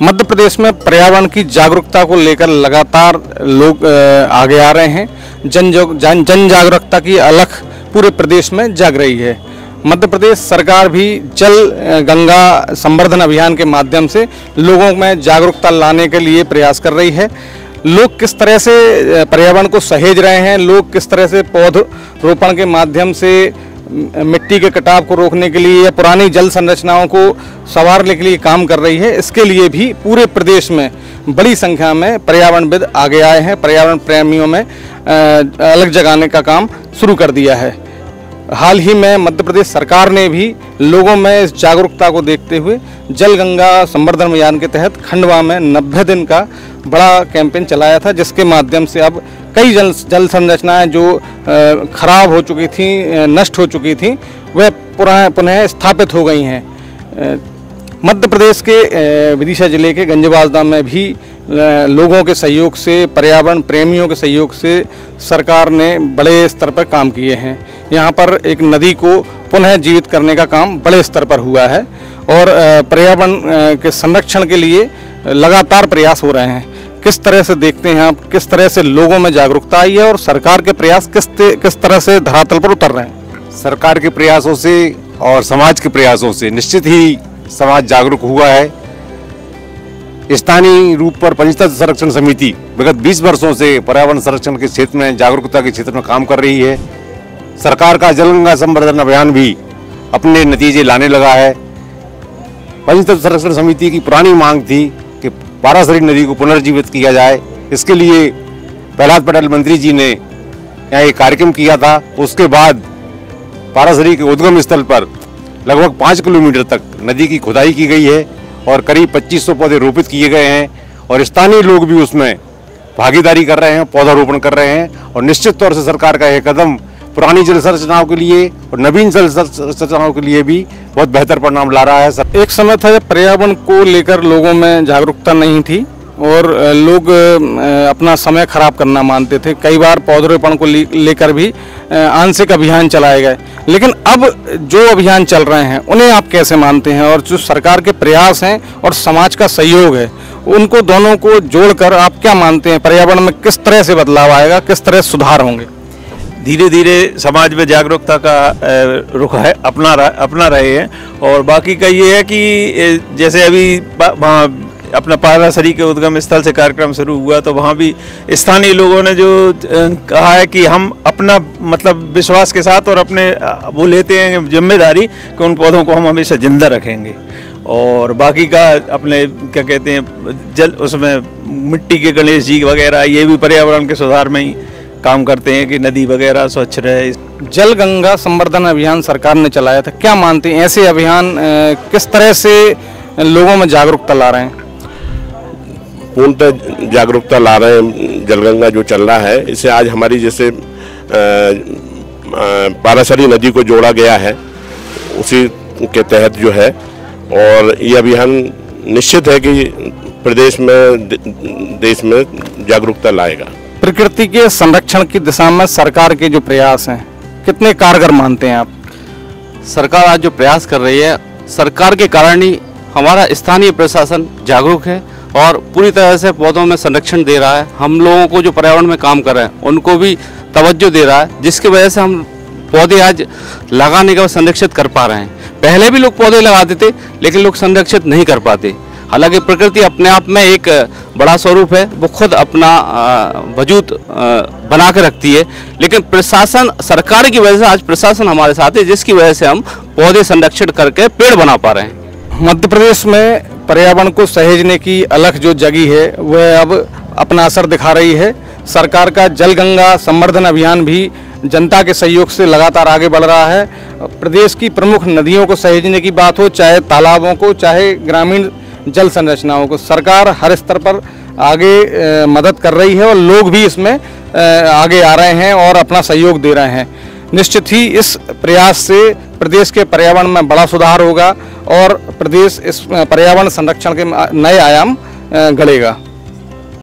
मध्य प्रदेश में पर्यावरण की जागरूकता को लेकर लगातार लोग आगे आ रहे हैं। जन जागरूकता की अलख पूरे प्रदेश में जाग रही है। मध्य प्रदेश सरकार भी जल गंगा संवर्धन अभियान के माध्यम से लोगों में जागरूकता लाने के लिए प्रयास कर रही है। लोग किस तरह से पर्यावरण को सहेज रहे हैं, लोग किस तरह से पौधरोपण के माध्यम से मिट्टी के कटाव को रोकने के लिए या पुरानी जल संरचनाओं को संवारने के लिए काम कर रही है, इसके लिए भी पूरे प्रदेश में बड़ी संख्या में पर्यावरणविद आगे आए हैं। पर्यावरण प्रेमियों में अलग जगाने का काम शुरू कर दिया है। हाल ही में मध्य प्रदेश सरकार ने भी लोगों में इस जागरूकता को देखते हुए जल गंगा संवर्धन अभियान के तहत खंडवा में 90 दिन का बड़ा कैंपेन चलाया था, जिसके माध्यम से अब कई जल संरचनाएं जो खराब हो चुकी थी, नष्ट हो चुकी थी, वह पुनः स्थापित हो गई हैं। मध्य प्रदेश के विदिशा जिले के गंजबासदा में भी लोगों के सहयोग से, पर्यावरण प्रेमियों के सहयोग से सरकार ने बड़े स्तर पर काम किए हैं। यहाँ पर एक नदी को पुनः जीवित करने का काम बड़े स्तर पर हुआ है और पर्यावरण के संरक्षण के लिए लगातार प्रयास हो रहे हैं। किस तरह से देखते हैं आप, किस तरह से लोगों में जागरूकता आई है और सरकार के प्रयास किस तरह से धरातल पर उतर रहे हैं? सरकार के प्रयासों से और समाज के प्रयासों से निश्चित ही समाज जागरूक हुआ है। स्थानीय रूप पर पंचायत संरक्षण समिति विगत 20 वर्षों से पर्यावरण संरक्षण के क्षेत्र में, जागरूकता के क्षेत्र में काम कर रही है। सरकार का जल गंगा संवर्धन अभियान भी अपने नतीजे लाने लगा है। पंचायत संरक्षण समिति की पुरानी मांग थी कि पारासरी नदी को पुनर्जीवित किया जाए। इसके लिए प्रहलाद पटेल मंत्री जी ने यहाँ एक कार्यक्रम किया था। उसके बाद पारासरी के उद्गम स्थल पर लगभग 5 किलोमीटर तक नदी की खुदाई की गई है और करीब 2500 पौधे रोपित किए गए हैं और स्थानीय लोग भी उसमें भागीदारी कर रहे हैं, पौधारोपण कर रहे हैं। और निश्चित तौर से सरकार का यह कदम पुरानी जल संरचनाओं के लिए और नवीन जल संरचनाओं के लिए भी बहुत बेहतर परिणाम ला रहा है। एक समय था जब पर्यावरण को लेकर लोगों में जागरूकता नहीं थी और लोग अपना समय खराब करना मानते थे। कई बार पौधरोपण को लेकर भी आंशिक अभियान चलाए गए, लेकिन अब जो अभियान चल रहे हैं उन्हें आप कैसे मानते हैं? और जो सरकार के प्रयास हैं और समाज का सहयोग है, उनको दोनों को जोड़कर आप क्या मानते हैं, पर्यावरण में किस तरह से बदलाव आएगा, किस तरह सुधार होंगे? धीरे धीरे समाज में जागरूकता का रुख है, अपना रहे हैं। और बाकी का ये है कि जैसे अभी अपना पारासरी के उद्गम स्थल से कार्यक्रम शुरू हुआ तो वहाँ भी स्थानीय लोगों ने जो कहा है कि हम अपना मतलब विश्वास के साथ और अपने वो लेते हैं जिम्मेदारी कि उन पौधों को हम हमेशा जिंदा रखेंगे। और बाकी का अपने क्या कहते हैं जल उसमें मिट्टी के गणेश जी वगैरह ये भी पर्यावरण के सुधार में ही काम करते हैं कि नदी वगैरह स्वच्छ रहे। जल गंगा संवर्धन अभियान सरकार ने चलाया था, क्या मानते हैं ऐसे अभियान किस तरह से लोगों में जागरूकता ला रहे हैं? पूर्णतः जागरूकता ला रहे हैं। जलगंगा जो चल रहा है इससे आज हमारी जैसे पारासरी नदी को जोड़ा गया है, उसी के तहत जो है, और ये अभियान निश्चित है कि प्रदेश में देश में जागरूकता लाएगा। प्रकृति के संरक्षण की दिशा में सरकार के जो प्रयास हैं कितने कारगर मानते हैं आप? सरकार आज जो प्रयास कर रही है, सरकार के कारण ही हमारा स्थानीय प्रशासन जागरूक है और पूरी तरह से पौधों में संरक्षण दे रहा है। हम लोगों को जो पर्यावरण में काम कर रहे हैं उनको भी तवज्जो दे रहा है, जिसकी वजह से हम पौधे आज लगाने का संरक्षित कर पा रहे हैं। पहले भी लोग पौधे लगाते थे लेकिन लोग संरक्षित नहीं कर पाते। हालांकि प्रकृति अपने आप में एक बड़ा स्वरूप है, वो खुद अपना वजूद बना के रखती है, लेकिन प्रशासन, सरकार की वजह से आज प्रशासन हमारे साथ है, जिसकी वजह से हम पौधे संरक्षित करके पेड़ बना पा रहे हैं। मध्य प्रदेश में पर्यावरण को सहेजने की अलख जो जगी है वह अब अपना असर दिखा रही है। सरकार का जल गंगा संवर्धन अभियान भी जनता के सहयोग से लगातार आगे बढ़ रहा है। प्रदेश की प्रमुख नदियों को सहेजने की बात हो, चाहे तालाबों को, चाहे ग्रामीण जल संरचनाओं को, सरकार हर स्तर पर आगे मदद कर रही है और लोग भी इसमें आगे आ रहे हैं और अपना सहयोग दे रहे हैं। निश्चित ही इस प्रयास से प्रदेश के पर्यावरण में बड़ा सुधार होगा और प्रदेश इस पर्यावरण संरक्षण के नए आयाम गढ़ेगा।